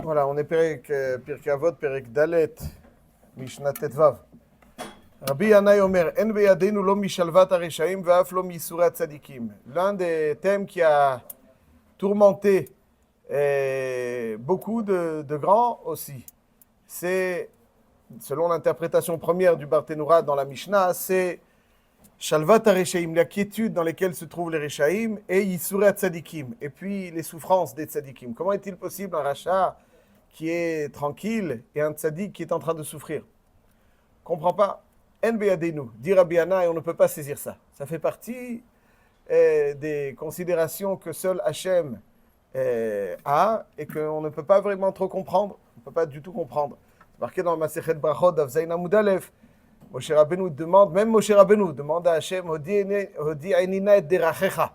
Voilà, on est Pirkei Avot, Perek Dalet, Mishnah Tetvav. Rabbi Yanai Omer, En beyadenu lo mishalvat hareshaim ve'af lo misura tzadikim. L'un des thèmes qui a tourmenté beaucoup de grands aussi, c'est, selon l'interprétation première du Barthénoura dans la Mishnah, c'est Shalvat hareshaim, la quiétude dans laquelle se trouvent les reshaim, et Yisura tzadikim, et puis les souffrances des tzadikim. Comment est-il possible un rachat qui est tranquille et un tzadik qui est en train de souffrir? Comprends pas. En beyadenu, dit Rabbi Yana, et on ne peut pas saisir ça. Ça fait partie des considérations que seul Hachem a et qu'on ne peut pas vraiment trop comprendre. On ne peut pas du tout comprendre. C'est marqué dans le Masechet Brachot, Daf Zayin Amud Aleph. Moshe Rabbeinu demande, même Moshe Rabbeinu demande à Hachem, Hodi ainina et derachecha.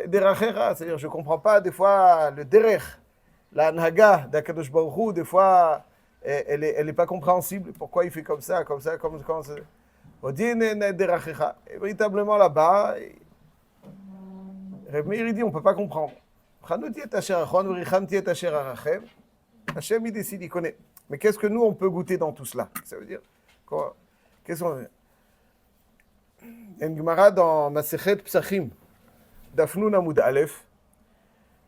Derachecha, c'est-à-dire je ne comprends pas des fois le derech, la anhaga d'Akadosh Baruch Hu, des fois elle n'est pas compréhensible. Pourquoi il fait comme ça, comme ça, comme ça. Hodi ainina et derachecha. Et véritablement là-bas, Reb Meir dit on ne peut pas comprendre. Chanouti et asher achon, verichamti et asher arachem. Hachem il décide, il connaît. Mais qu'est-ce que nous on peut goûter dans tout cela? Ça veut dire quoi? Qu'est-ce qu'on... Il y a une Gemara dans Masechet Psachim, Dafnun Amud Aleph,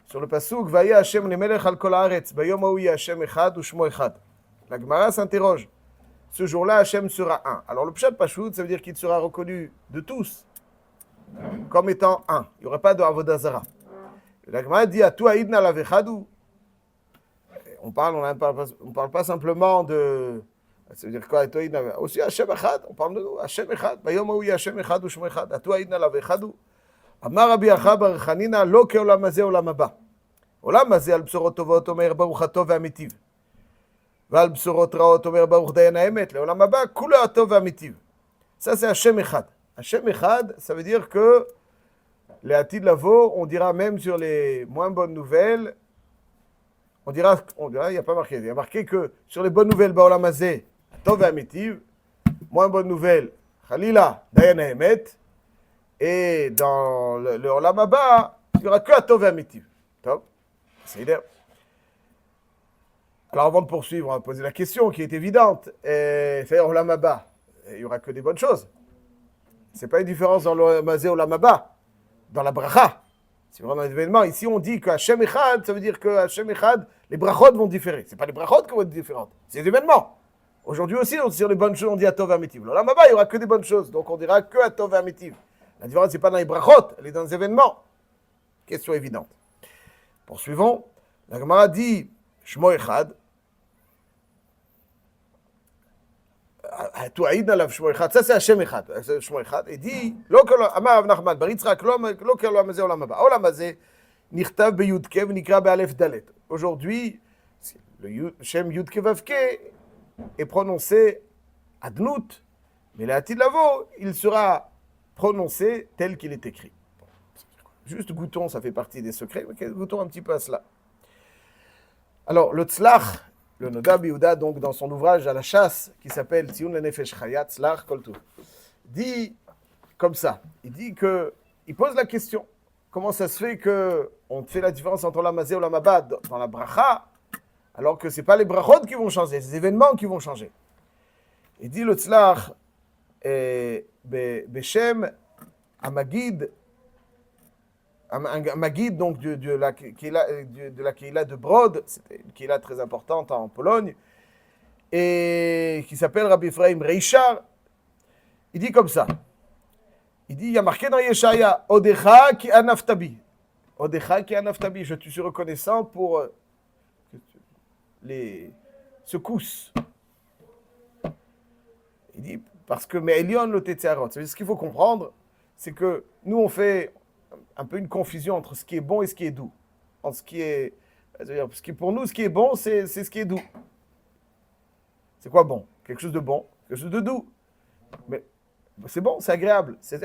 sur le pasuk Vaye Hashem lemelech al kol haaretz, bayom hahu yeh Hashem echad ushmo echad. La Gemara s'interroge. Ce jour-là, Hashem sera un. Alors le Pshat Pashut, ça veut dire qu'il sera reconnu de tous comme étant un. Il n'y aurait pas de Avodah Zara. La Gemara dit Atu aidna lav echadu. On parle pas simplement de... Ça veut dire quoi? Aussi Hashem Echad, on parle de nous, Hashem Echad. Bayom hahu yeh Hashem echad ushmo echad. Atu aidna lav echadu. Amar Rabbi Acha bar Chanina, lo ke'olam hazeh olam haba. Olam hazeh al bsorot tovot omer baruch hatov ve'amitiv. ועל בשורות רעות אומר ברוך דיין האמת, לעולם הבא, כולו הטוב והמיטיב. Ça, c'est Hashem Echad. Hashem Echad, ça veut dire que les Atid Lavo, on dira même sur les moins bonnes nouvelles, on dira, il n'y a pas marqué, il y a marqué que sur les bonnes nouvelles, Baolam Hazeh, Tov ve'amitiv, moins bonnes nouvelles, Khalila, Dayan Haemet, et dans le Olam Haba, il n'y aura que Tov ve'amitiv. Top, c'est idéal. Alors avant de poursuivre, on va poser la question qui est évidente. C'est-à-dire, Olam Haba, il n'y aura que des bonnes choses. Ce n'est pas une différence dans l'Olam Hazeh, Olam Haba, dans la bracha. C'est vraiment un événement. Ici, on dit que Hashem Echad, ça veut dire que Hashem Echad, les brachot vont différer. Ce n'est pas les brachot qui vont être différentes, c'est les événements. Aujourd'hui aussi, sur les bonnes choses, on dit Atov ve'amitiv. L'Olam Haba, il n'y aura que des bonnes choses, donc on dira que Atov ve'amitiv. La différence, ce n'est pas dans les brachot, elle est dans les événements. Question évidente. Poursuivons. La Gemara dit Shmo Echad. Ça c'est Hashem Echad. Il dit, Amar Rav Nachman, bar Yitzchak, lo ke'olam hazeh olam haba. Olam hazeh nichtav beyudke v'nikra be'alef dalet. Aujourd'hui, le Shem Yudke Vavke est prononcé Adnout, mais l'Atid Lavo, il sera prononcé tel qu'il est écrit. Juste goûtons, ça fait partie des secrets, mais goûtons un petit peu à cela. Alors, le Tzlach, le Noda Yehuda, donc dans son ouvrage à la chasse, qui s'appelle Tziyun Lenefesh Chaya, Tzlach Kol Tuv, dit comme ça, il pose la question, comment ça se fait qu'on fait la différence entre Olam Hazeh et Olam Haba dans la bracha, alors que ce n'est pas les brachot qui vont changer, c'est les événements qui vont changer. Il dit le Tzlach, Beshem Amagid, Magid, donc de la Keila de Brod, c'était une Keila très importante en Pologne, et qui s'appelle Rabbi Ephraim Reichar. Il dit comme ça. Il dit, il y a marqué dans Yeshaya, Odecha ki anaftabi. Odecha ki anaftabi. Je te suis reconnaissant pour les secousses. Il dit, parce que Me'elion lo tetzearot. Ce qu'il faut comprendre, c'est que nous, on fait un peu une confusion entre ce qui est bon et ce qui est doux. Entre ce qui est pour nous, ce qui est bon, c'est ce qui est doux. C'est quoi bon? Quelque chose de bon, quelque chose de doux. Mais c'est bon, c'est agréable. C'est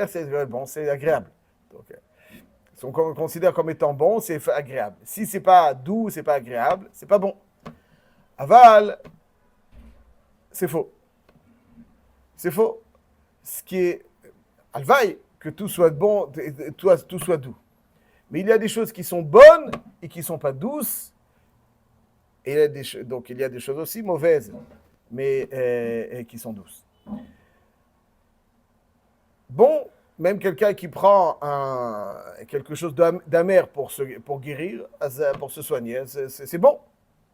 bon, c'est agréable. Donc, ce qu'on considère comme étant bon, c'est agréable. Si c'est pas doux, c'est pas agréable, c'est pas bon. Aval, c'est faux. C'est faux. Ce qui est alvaï, que tout soit bon, tout soit doux. Mais il y a des choses qui sont bonnes et qui ne sont pas douces, Et donc il y a des choses aussi mauvaises, mais qui sont douces. Bon, même quelqu'un qui prend quelque chose d'amer pour guérir, pour se soigner, c'est bon.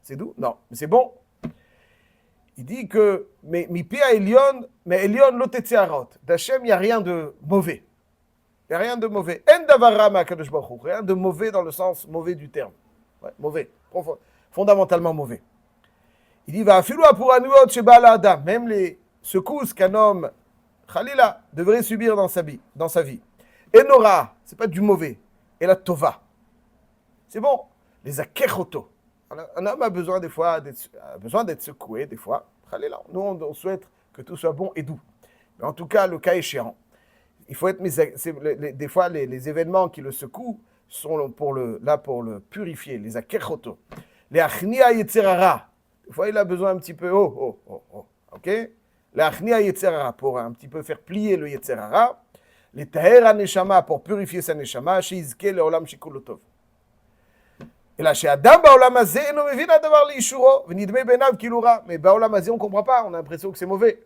C'est doux? Non, mais c'est bon. Il dit que, mais Elion lotetzearot. D'Hachem, il n'y a rien de mauvais. Il n'y a rien de mauvais. En davara ma'akadosh baruch hu. Rien de mauvais dans le sens mauvais du terme. Ouais, mauvais. Fondamentalement mauvais. Il dit, va afilu apuranuot sheba adam. Même les secousses qu'un homme, Khalila, devrait subir dans sa vie. Enora, c'est pas du mauvais. Et la tova. C'est bon. Les akechoto. Un homme a besoin des fois d'être secoué, des fois. Nous, on souhaite que tout soit bon et doux. Mais en tout cas, le cas échéant, il faut être des fois, les événements qui le secouent sont pour le purifier, les akerchoto. Les achnia yetzerara. Des fois, il a besoin un petit peu, ok? Les achnia yetzerara, pour un petit peu faire plier le yetzerara. Les taher neshama, pour purifier sa neshama. Sheizke leolam shikulotov. Et là, chez Adam, Baolam Hazé, on ne vient d'avoir l'Ishuro, Venidme Benav Kilura. Mais Baolam Hazé, on ne comprend pas, on a l'impression que c'est mauvais.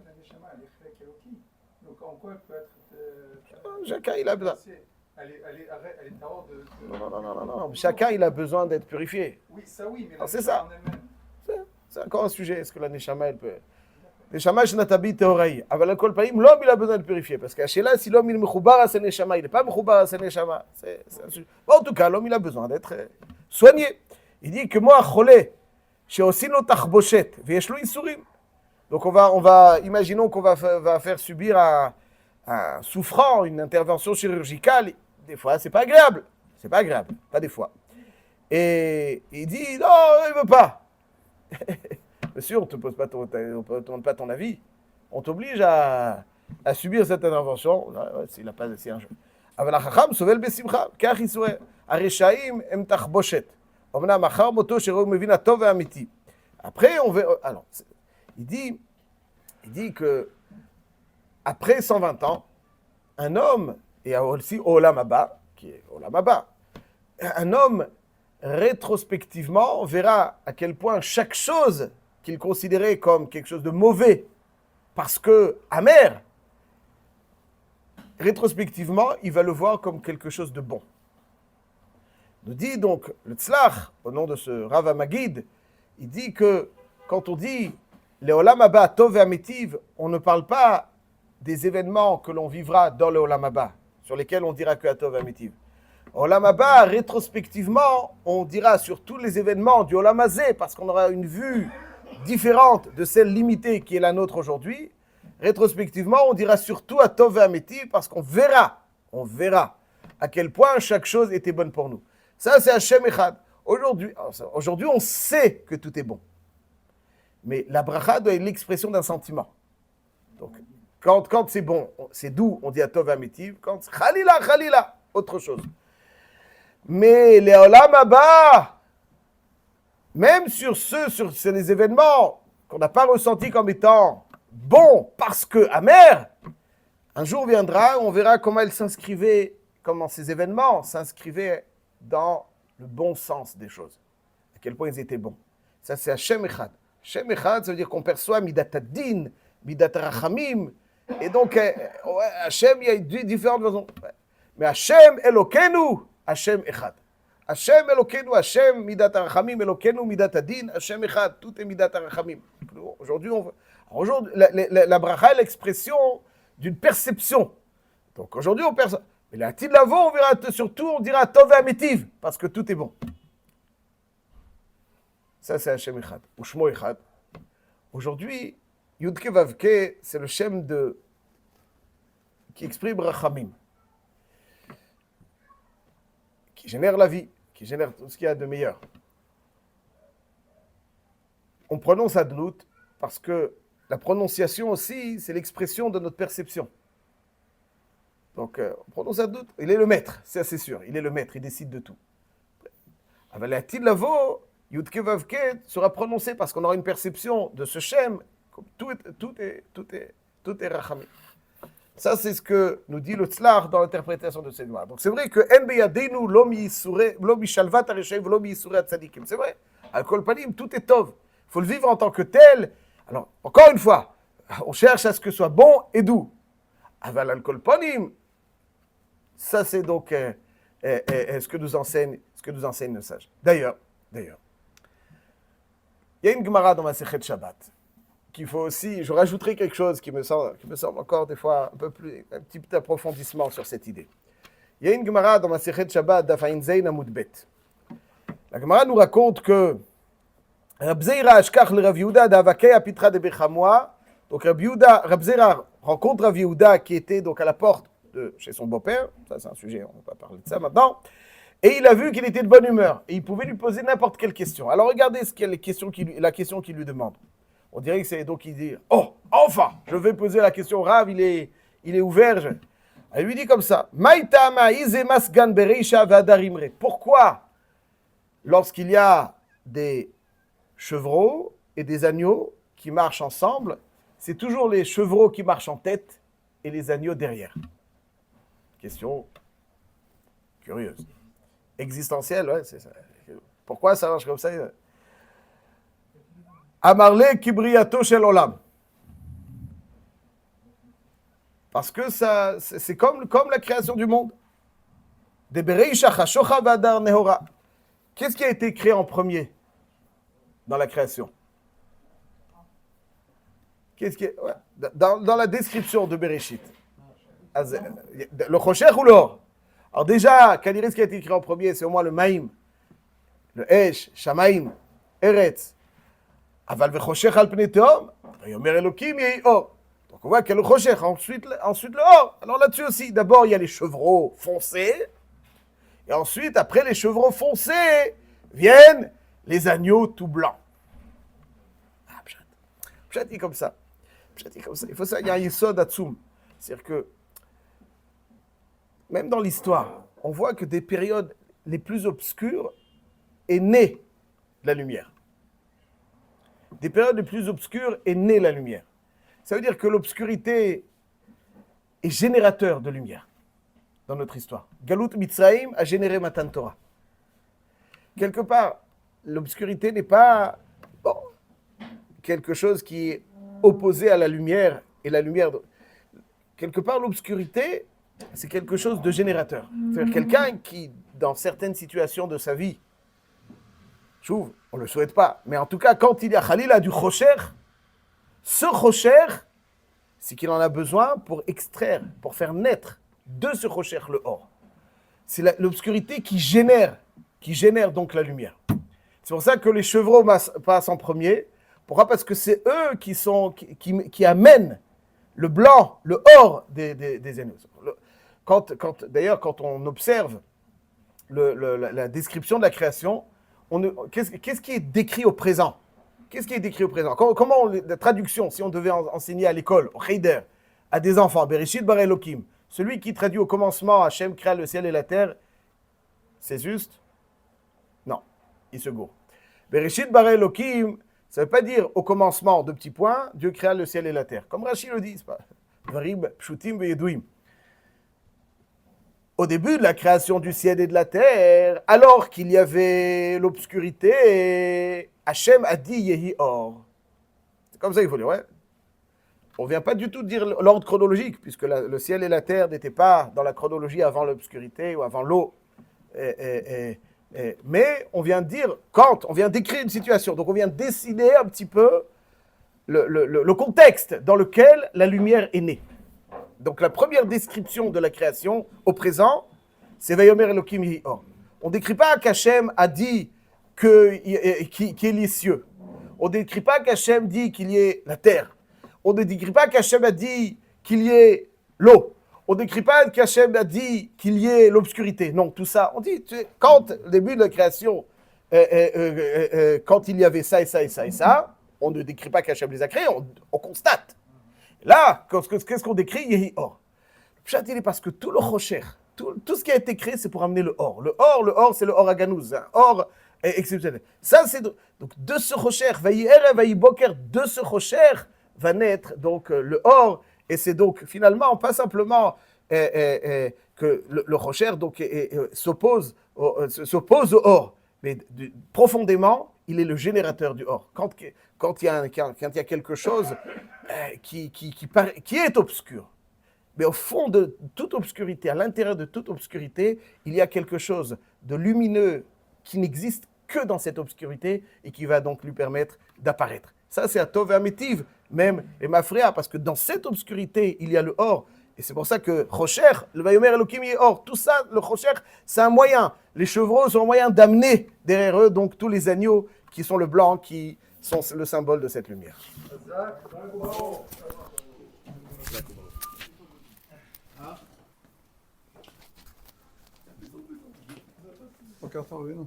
La Neshama, elle est très Keloki. Donc en quoi elle peut être. Chacun, il a besoin. Elle est hors de. Non. Chacun, il a besoin d'être purifié. Oui, ça oui, mais c'est ça. En elle-même. C'est encore un sujet. Est-ce que la Neshama, elle peut. Neshama, je n'atabi teoraï. Avec la kol païm, l'homme, il a besoin de purifier. Parce qu'à chez là, si l'homme, il est mechoubar à sa Neshama, il n'est pas mechoubar à sa Neshama. C'est un sujet. Bon, en tout cas, l'homme, il a besoin d'être soigné. Il dit que moi, cholé, chez Osino Tachbochet, Vieshlo Isurim. Donc, imaginons qu'on va faire subir un souffrant, une intervention chirurgicale. Des fois, c'est pas agréable. C'est pas agréable. Pas des fois. Et il dit, non, il veut pas. Monsieur, on ne te demande pas ton avis. On t'oblige à subir cette intervention. S'il n'a pas un jeu. אבל החכם סובל בשמחה, כך יסועה. הרשעים הם תחבושת. אמנם אחר מותו שראו מבין הטוב והאמיתי. Après, on veut. Alors, il dit que après 120 ans, un homme, et aussi Olam Haba, qui est Olam Haba, un homme rétrospectivement verra à quel point chaque chose qu'il considérait comme quelque chose de mauvais, parce que amer, rétrospectivement, il va le voir comme quelque chose de bon. Nous dit donc le Tzlach, au nom de ce Rav Hamagid, il dit que quand on dit le Olam Haba Tov ve'Amitiv, on ne parle pas des événements que l'on vivra dans le Olam Haba, sur lesquels on dira que Tov ve'Amitiv. Olam Haba, rétrospectivement, on dira sur tous les événements du Olam Hazé, parce qu'on aura une vue différente de celle limitée qui est la nôtre aujourd'hui. Rétrospectivement, on dira surtout à Tov ve'Amitiv, parce qu'on verra à quel point chaque chose était bonne pour nous. Ça, c'est Hashem Echad. Aujourd'hui, on sait que tout est bon. Mais la bracha doit être l'expression d'un sentiment. Donc, quand c'est bon, c'est doux, on dit à Tov ve'Amitiv. Quand c'est Khalila, autre chose. Mais les Olam Haba, même sur les événements qu'on n'a pas ressentis comme étant bons parce que amers, un jour viendra, on verra comment ces événements s'inscrivaient dans le bon sens des choses. À quel point ils étaient bons. Ça, c'est Hashem Echad. Hashem Echad, ça veut dire qu'on perçoit Midat Adin, Midat Rachamim. Et donc, Hashem, il y a différentes façons. Mais Hashem Elokenu, Hashem Echad. Hashem Elokenu, Hashem Midat Rachamim, Elokenu Midat Adin, Hashem Echad. Tout est Midat Rachamim. Aujourd'hui, la bracha est l'expression d'une perception. Donc aujourd'hui, on perçoit. Mais la Tid Lavo, on verra surtout, on dira Tov ve'Amitiv, parce que tout est bon. Ça, c'est Hashem Echad, ou Shmo Echad. Aujourd'hui, Yudke Vavke, c'est le Shem qui exprime Rachamim, qui génère la vie, qui génère tout ce qu'il y a de meilleur. On prononce Adnout parce que la prononciation aussi, c'est l'expression de notre perception. Donc, on prononce Adnout, il est le maître, c'est assez sûr, il est le maître, il décide de tout. Avec la Tid Lavo, Yudke Vavke sera prononcé parce qu'on aura une perception de ce Shem, comme tout est Rachamim. Ça, c'est ce que nous dit le tzlach dans l'interprétation de cette Gemara. Donc, c'est vrai que En beyadenu lo mishalvat hareshaim velo miyissurei hatzadikim. C'est vrai. Al kol panim, tout est tov. Il faut le vivre en tant que tel. Alors, encore une fois, on cherche à ce que ce soit bon et doux. Aval al kol panim, ça, c'est donc ce que nous enseigne le sage. D'ailleurs, il y a une Gemara dans ma Masechet Shabbat qu'il faut aussi, je rajouterai quelque chose qui me semble encore des fois un petit approfondissement sur cette idée. Il y a une Gemara dans ma Masechet Shabbat Daf Ayin Zayin Amud Bet. La Gemara nous raconte que Rab Zeira ashkach le Rav Yehuda d'Avakei apitra de Bechamoa. Donc Rab Zeira rencontre Rav Yehuda qui était donc à la porte de chez son beau-père. Ça c'est un sujet, on va pas parler de ça maintenant. Et il a vu qu'il était de bonne humeur et il pouvait lui poser n'importe quelle question. Alors regardez la question qu'il lui demande. On dirait que c'est donc il dit oh enfin je vais poser la question. Rav il est ouvert. Elle lui dit comme ça Maïtama izemas gan bereisha vadarimre. Pourquoi lorsqu'il y a des chevreaux et des agneaux qui marchent ensemble, c'est toujours les chevreaux qui marchent en tête et les agneaux derrière? Question curieuse. Existentielle, ouais, c'est ça. Pourquoi ça marche comme ça? Amarle kibriyato shel olam. Parce que ça, c'est comme la création du monde. De bereisha chashocha vadar nehora. Qu'est-ce qui a été créé en premier dans la création? Dans la description de Bereshit. Le Choshech ou l'or? Alors déjà, quel ce qui a été créé en premier? C'est au moins le Maïm, le Esh, Shamaim, Eretz. Aval vechoshech al pnei tehom, vayomer Elokim yehi or. Donc on voit qu'il y a le Choshech, ensuite le or. Alors là-dessus aussi, d'abord il y a les chevreaux foncés, et ensuite, après les chevreaux foncés, viennent les agneaux tout blancs. Ah, Pshat dit comme ça. Il faut ça, il y a un yesod atzum. C'est-à-dire que, même dans l'histoire, on voit que des périodes les plus obscures est née la lumière. Des périodes les plus obscures est née la lumière. Ça veut dire que l'obscurité est générateur de lumière dans notre histoire. Galut Mitzrayim a généré Matan Torah. Quelque part, l'obscurité n'est pas quelque chose qui est opposé à la lumière et la lumière. Quelque part, l'obscurité, c'est quelque chose de générateur. C'est-à-dire quelqu'un qui, dans certaines situations de sa vie, on ne le souhaite pas, mais en tout cas, quand il y a Khalil a du Chocher, ce Chocher, c'est qu'il en a besoin pour extraire, pour faire naître de ce Chocher le or. C'est l'obscurité qui génère donc la lumière. C'est pour ça que les chevreaux passent en premier. Pourquoi? Parce que c'est eux qui amènent le blanc, le or des agneaux. D'ailleurs, quand on observe la description de la création, qu'est-ce qui est décrit au présent? Qu'est-ce qui est décrit au présent? Comment la traduction, si on devait enseigner à l'école, au Heider, à des enfants, Bereshit bara Elokim, celui qui traduit au commencement, Hachem créa le ciel et la terre, c'est juste? Non, il se gourre. Bereshit bara Elokim, ça ne veut pas dire au commencement, deux petits points, Dieu créa le ciel et la terre. Comme Rashi le dit, c'est pas Dvarim pshutim veyeduim. Au début de la création du ciel et de la terre, alors qu'il y avait l'obscurité, Hachem a dit Yehi Or. C'est comme ça qu'il faut dire, ouais. On ne vient pas du tout dire l'ordre chronologique, puisque le ciel et la terre n'étaient pas dans la chronologie avant l'obscurité ou avant l'eau. Mais on vient dire, on vient décrire une situation, donc on vient décider un petit peu le contexte dans lequel la lumière est née. Donc la première description de la création au présent, c'est Vayomer Elokim Yehi Or. On ne décrit pas qu'Hachem a dit qu'il y ait les cieux. On ne décrit pas qu'Hachem dit qu'il y ait la terre. On ne décrit pas qu'Hachem a dit qu'il y ait l'eau. On ne décrit pas qu'Hachem a dit qu'il y ait l'obscurité. Non, tout ça, on dit, quand au début de la création, quand il y avait ça et ça et ça et ça, on ne décrit pas qu'Hachem les a créés, on constate. Là, qu'est-ce qu'on décrit? Yehi Or. Le parce que tout le Chocher, tout ce qui a été créé, c'est pour amener le or. Le or, c'est le or aganouz, un or exceptionnel. Ça, c'est donc de ce Chocher, vayi erev, vayi boker, de ce Chocher va naître donc le or Et c'est donc finalement pas simplement que le Rocher donc, s'oppose au Or, mais profondément, il est le générateur du Or. Quand il y a quelque chose qui est obscur, mais au fond de toute obscurité, à l'intérieur de toute obscurité, il y a quelque chose de lumineux qui n'existe que dans cette obscurité et qui va donc lui permettre d'apparaître. Ça, c'est un Tov Amétiv, même et Mafréa, parce que dans cette obscurité, il y a le Or. Et c'est pour ça que Rocher, le Vayomer Elohim est Or. Tout ça, le Rocher, c'est un moyen. Les chevreaux sont un moyen d'amener derrière eux donc tous les agneaux qui sont le blanc, qui sont le symbole de cette lumière. בוקר טוב, הנה.